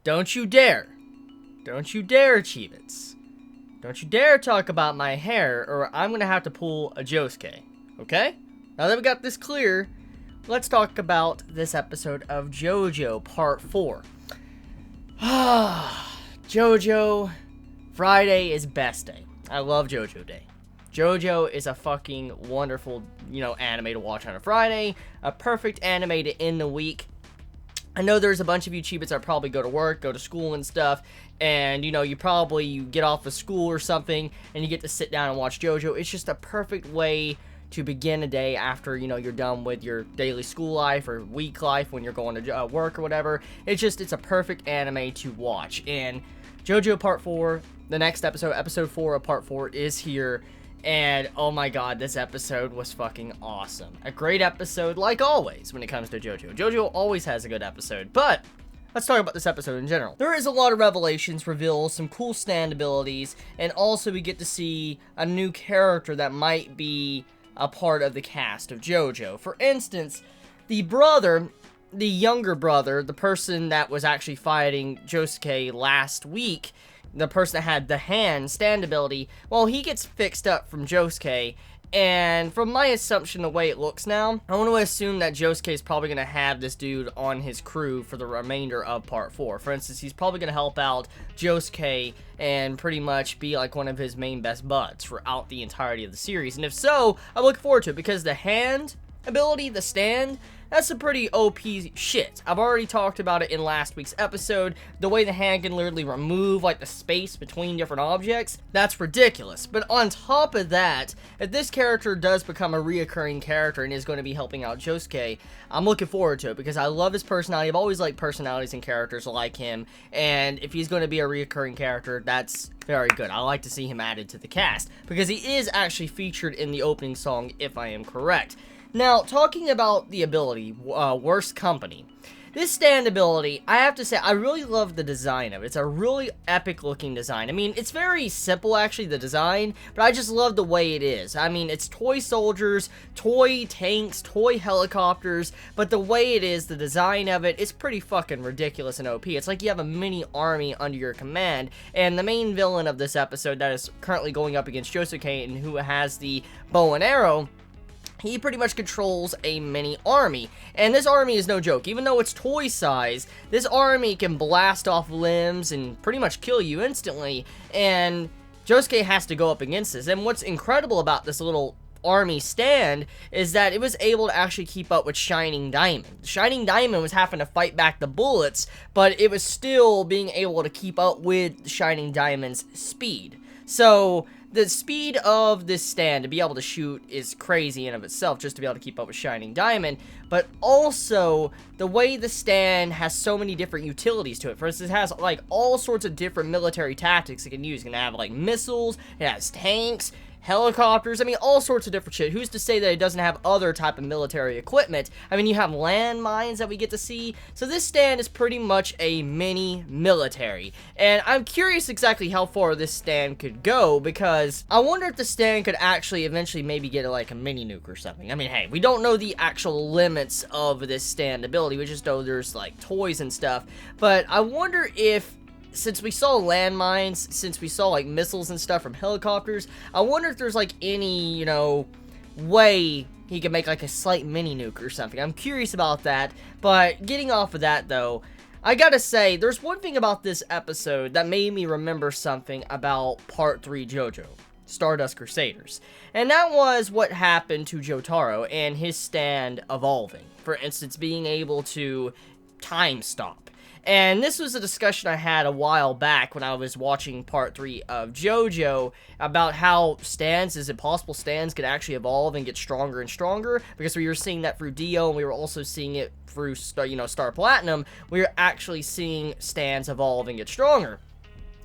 Don't you dare. Don't you dare, Chibits. Don't you dare talk about my hair, or I'm gonna have to pull a Josuke. Okay? Now that we got this clear, let's talk about this episode of JoJo Part 4. JoJo, Friday is best day. I love JoJo Day. JoJo is a fucking wonderful, anime to watch on a Friday. A perfect anime to end the week. I know there's a bunch of you Chibits that probably go to work, go to school and stuff, and, you get off of school or something, and you get to sit down and watch JoJo. It's just a perfect way to begin a day after, you're done with your daily school life or week life when you're going to work or whatever. It's a perfect anime to watch. And JoJo Part 4, the next episode, Episode 4 of Part 4 is here. And, oh my god, this episode was fucking awesome. A great episode, like always, when it comes to JoJo. JoJo always has a good episode, but let's talk about this episode in general. There is a lot of revelations, reveals, some cool stand abilities, and also we get to see a new character that might be a part of the cast of JoJo. For instance, the younger brother, the person that was actually fighting Josuke last week, the person that had the hand stand ability, well, he gets fixed up from Josuke, and from my assumption, the way it looks now, I want to assume that Josuke is probably going to have this dude on his crew for the remainder of Part 4. For instance, he's probably going to help out Josuke and pretty much be like one of his main best buds throughout the entirety of the series. And if so, I look forward to it, because the hand ability, the stand, that's some pretty OP shit. I've already talked about it in last week's episode. The way the hand can literally remove, like, the space between different objects, that's ridiculous. But on top of that, if this character does become a reoccurring character and is going to be helping out Josuke, I'm looking forward to it, because I love his personality. I've always liked personalities and characters like him, and if he's going to be a reoccurring character, that's very good. I like to see him added to the cast, because he is actually featured in the opening song, if I am correct. Now, talking about the ability, Worst Company. This stand ability, I have to say, I really love the design of it. It's a really epic looking design. I mean, it's very simple, actually, the design, but I just love the way it is. I mean, it's toy soldiers, toy tanks, toy helicopters, but the way it is, the design of it, it's pretty fucking ridiculous and OP. It's like you have a mini army under your command, and the main villain of this episode that is currently going up against Josuke and who has the bow and arrow, he pretty much controls a mini army, and this army is no joke. Even though it's toy size, this army can blast off limbs and pretty much kill you instantly, and Josuke has to go up against this. And what's incredible about this little army stand is that it was able to actually keep up with Shining Diamond. Shining Diamond was having to fight back the bullets, but it was still being able to keep up with Shining Diamond's speed. So the speed of this stand to be able to shoot is crazy in of itself, just to be able to keep up with Shining Diamond, but also the way the stand has so many different utilities to it. For instance, it has like all sorts of different military tactics it can use. It can have like missiles, it has tanks, helicopters, I mean, all sorts of different shit. Who's to say that it doesn't have other type of military equipment? I mean, you have landmines that we get to see, so this stand is pretty much a mini military, and I'm curious exactly how far this stand could go, because I wonder if the stand could actually eventually maybe get like a mini nuke or something. I mean, hey, we don't know the actual limits of this stand ability, we just know there's like toys and stuff, but I wonder if, since we saw landmines, since we saw like missiles and stuff from helicopters, I wonder if there's like any, way he can make like a slight mini nuke or something. I'm curious about that. But getting off of that though, I gotta say, there's one thing about this episode that made me remember something about Part 3 JoJo, Stardust Crusaders. And that was what happened to Jotaro and his stand evolving. For instance, being able to time stop. And this was a discussion I had a while back when I was watching Part 3 of JoJo about how stands, is it possible stands could actually evolve and get stronger and stronger? Because we were seeing that through Dio, and we were also seeing it through Star Platinum. We were actually seeing stands evolve and get stronger.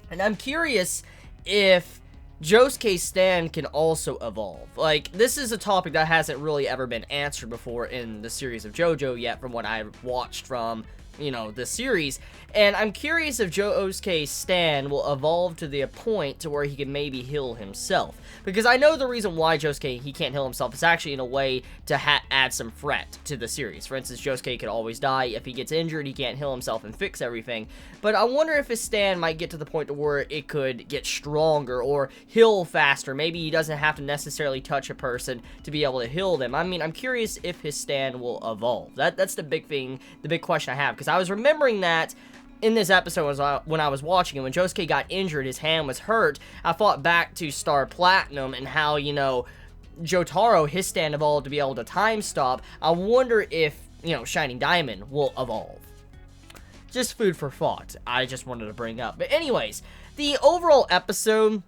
And I'm curious if Josuke's stand can also evolve. Like, this is a topic that hasn't really ever been answered before in the series of JoJo yet, from what I've watched from you know, the series. And I'm curious if JoJo's stand will evolve to the point to where he can maybe heal himself. Because I know the reason why Josuke, he can't heal himself is actually in a way to add some threat to the series. For instance, Josuke could always die. If he gets injured, he can't heal himself and fix everything. But I wonder if his stand might get to the point to where it could get stronger or heal faster. Maybe he doesn't have to necessarily touch a person to be able to heal them. I mean, I'm curious if his stand will evolve. That's the big thing, the big question I have. Because I was remembering that in this episode, when I was watching it, when Josuke got injured, his hand was hurt, I thought back to Star Platinum and how, you know, Jotaro, his stand evolved to be able to time stop. I wonder if, you know, Shining Diamond will evolve. Just food for thought. I just wanted to bring up. But anyways, the overall episode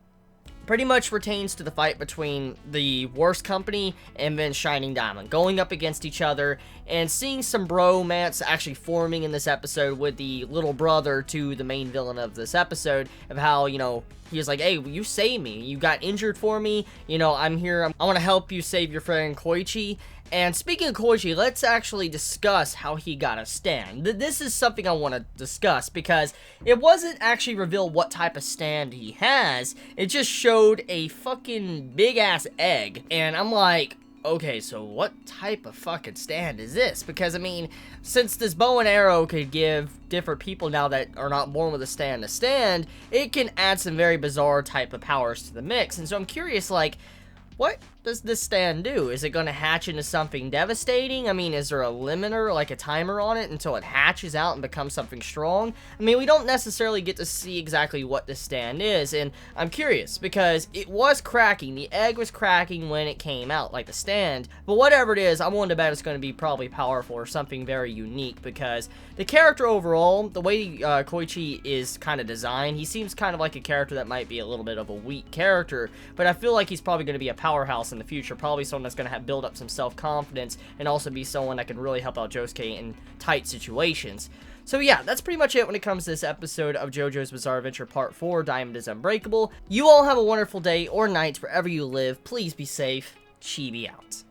pretty much pertains to the fight between the Worst Company and then Shining Diamond, going up against each other, and seeing some bromance actually forming in this episode with the little brother to the main villain of this episode, of how, you know, he was like, hey, you saved me, you got injured for me, you know, I'm here, I want to help you save your friend Koichi. And speaking of Koichi, let's actually discuss how he got a stand. This is something I want to discuss because it wasn't actually revealed what type of stand he has. It just showed a fucking big-ass egg. And I'm like, okay, so what type of fucking stand is this? Because, I mean, since this bow and arrow could give different people now that are not born with a stand, it can add some very bizarre type of powers to the mix. And so I'm curious, like, what does this stand do? Is it going to hatch into something devastating? I mean, is there a limiter, like a timer on it, until it hatches out and becomes something strong? I mean, we don't necessarily get to see exactly what this stand is, and I'm curious, because it was cracking. The egg was cracking when it came out, like the stand, but whatever it is, I'm willing to bet it's going to be probably powerful or something very unique, because the character overall, the way Koichi is kind of designed, he seems kind of like a character that might be a little bit of a weak character, but I feel like he's probably going to be a powerhouse in the future, probably someone that's going to build up some self-confidence and also be someone that can really help out Josuke in tight situations. So yeah, that's pretty much it when it comes to this episode of JoJo's Bizarre Adventure Part 4, Diamond is Unbreakable. You all have a wonderful day or night wherever you live. Please be safe. Chibi out.